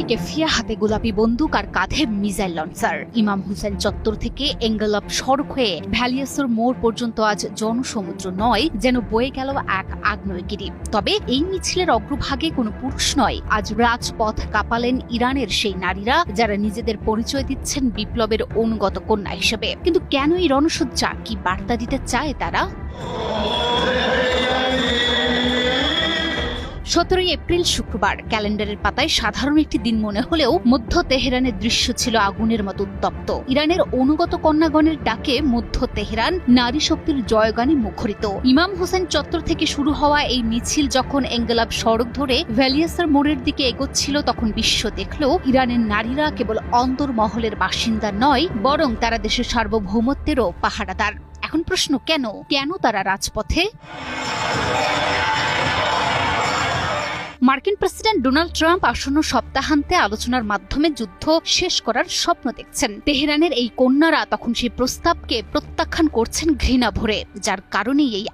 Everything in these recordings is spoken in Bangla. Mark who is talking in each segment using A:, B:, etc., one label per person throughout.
A: কেফিয়া হাতে গোলাপি বন্দুক আর কাঁধে মিসাইল লঞ্চার। ইমাম হুসেন চত্বর থেকে এঙ্গেলপ সড়ক হয়ে ভ্যালিয়াসর মোড় পর্যন্ত আজ জনসমুদ্র নয়, যেন বয়ে গেল এক আগ্নেয়গিরি। তবে এই মিছিলের অগ্রভাগে কোনো পুরুষ নয়, আজ রাজপথ কাঁপালেন ইরানের সেই নারীরা যারা নিজেদের পরিচয় দিচ্ছেন বিপ্লবের অনুগত কন্যা হিসেবে। কিন্তু কেন এই রণসজ্জা? কি বার্তা দিতে চায় তারা? 17 এপ্রিল শুক্রবার। ক্যালেন্ডারের পাতায় সাধারণ একটি দিন মনে হলেও মধ্য তেহরানের দৃশ্য ছিল আগুনের মতো উত্তপ্ত। ইরানের অনুগত কন্যাগণের ডাকে মধ্য তেহরান নারী শক্তির জয়গানে মুখরিত। ইমাম হোসেন চত্বর থেকে শুরু হওয়া এই মিছিল যখন এঙ্গেলাব সড়ক ধরে ভ্যালিয়াসর মোড়ের দিকে এগোচ্ছিল, তখন বিশ্ব দেখল ইরানের নারীরা কেবল অন্তর্মহলের বাসিন্দা নয়, বরং তারা দেশের সার্বভৌমত্বেরও পাহারাদার। এখন প্রশ্ন, কেন তারা রাজপথে? মার্কিন প্রেসিডেন্ট ডোনাল্ড ট্রাম্প আসন্ন সপ্তাহান্তে আলোচনার মাধ্যমে যুদ্ধ শেষ করার স্বপ্ন দেখছেন। তেহরানের এই কন্যারা তখন সেই প্রস্তাবকে প্রত্যাখ্যান করছেন ঘৃণা ভরে, যার কারণেই এই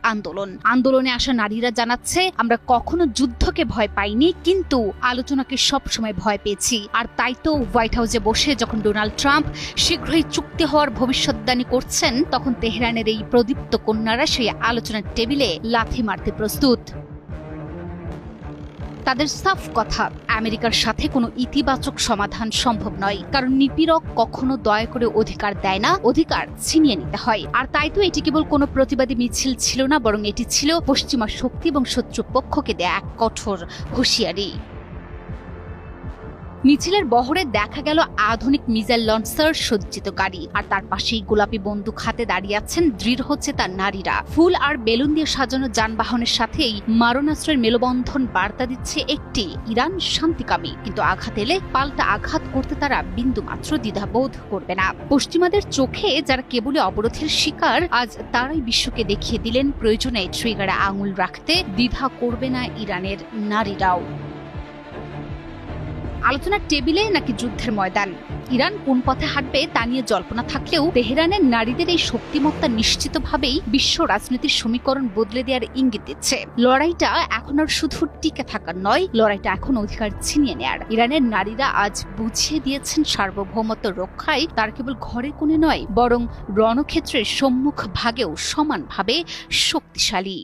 A: আন্দোলনে আসা নারীরা জানাচ্ছে, আমরা কখনো যুদ্ধকে ভয় পাইনি, কিন্তু আলোচনাকে সবসময় ভয় পেয়েছি। আর তাই তো হোয়াইট হাউসে বসে যখন ডোনাল্ড ট্রাম্প শীঘ্রই চুক্তি হওয়ার ভবিষ্যদ্বাণী করছেন, তখন তেহরানের এই প্রদীপ্ত কন্যারা সেই আলোচনার টেবিলে লাথি মারতে প্রস্তুত। তাদের সাফ কথা, আমেরিকার সাথে কোনো ইতিবাচক সমাধান সম্ভব নয়, কারণ নিপীড়ক কখনো দয়া করে অধিকার দেয় না, অধিকার ছিনিয়ে নিতে হয়। আর তাই তো এটি কেবল কোনো প্রতিবাদী মিছিল ছিল না, বরং এটি ছিল পশ্চিমা শক্তি এবং শত্রুপক্ষকে দেয়া এক কঠোর হুঁশিয়ারি। মিছিলের বহরে দেখা গেল আধুনিক মিসাইল লঞ্চার সজ্জিত গাড়ি, আর তার পাশেই গোলাপি বন্দুক হাতে দাঁড়িয়ে আছেন দৃঢ় হচ্ছে তার নারীরা। ফুল আর বেলুন দিয়ে সাজানো যানবাহনের সাথেই মারণাস্ত্রের মেলবন্ধন বার্তা দিচ্ছে একটি, ইরান শান্তিকামী, কিন্তু আঘাত এলে পাল্টা আঘাত করতে তারা বিন্দুমাত্র দ্বিধাবোধ করবে না। পশ্চিমাদের চোখে যারা কেবলই অবরোধের শিকার, আজ তারাই বিশ্বকে দেখিয়ে দিলেন প্রয়োজনে ট্রিগারে আঙুল রাখতে দ্বিধা করবে না ইরানের নারীরাও। আলোচনার টেবিলে নাকি যুদ্ধের ময়দান, ইরান কোন পথে হাঁটবে তা নিয়ে জল্পনা থাকলেও তেহরানের নারীদের এই শক্তিমত্তা নিশ্চিতভাবেই বিশ্ব রাজনীতির সমীকরণ বদলে দেওয়ার ইঙ্গিত দিচ্ছে। লড়াইটা এখন আর শুধু টিকে থাকার নয়, লড়াইটা এখন অধিকার ছিনিয়ে নেয়ার। ইরানের নারীরা আজ বুঝিয়ে দিয়েছেন সার্বভৌমত্ব রক্ষায় তার কেবল ঘরে কোণে নয়, বরং রণক্ষেত্রের সম্মুখ ভাগেও সমানভাবে শক্তিশালী।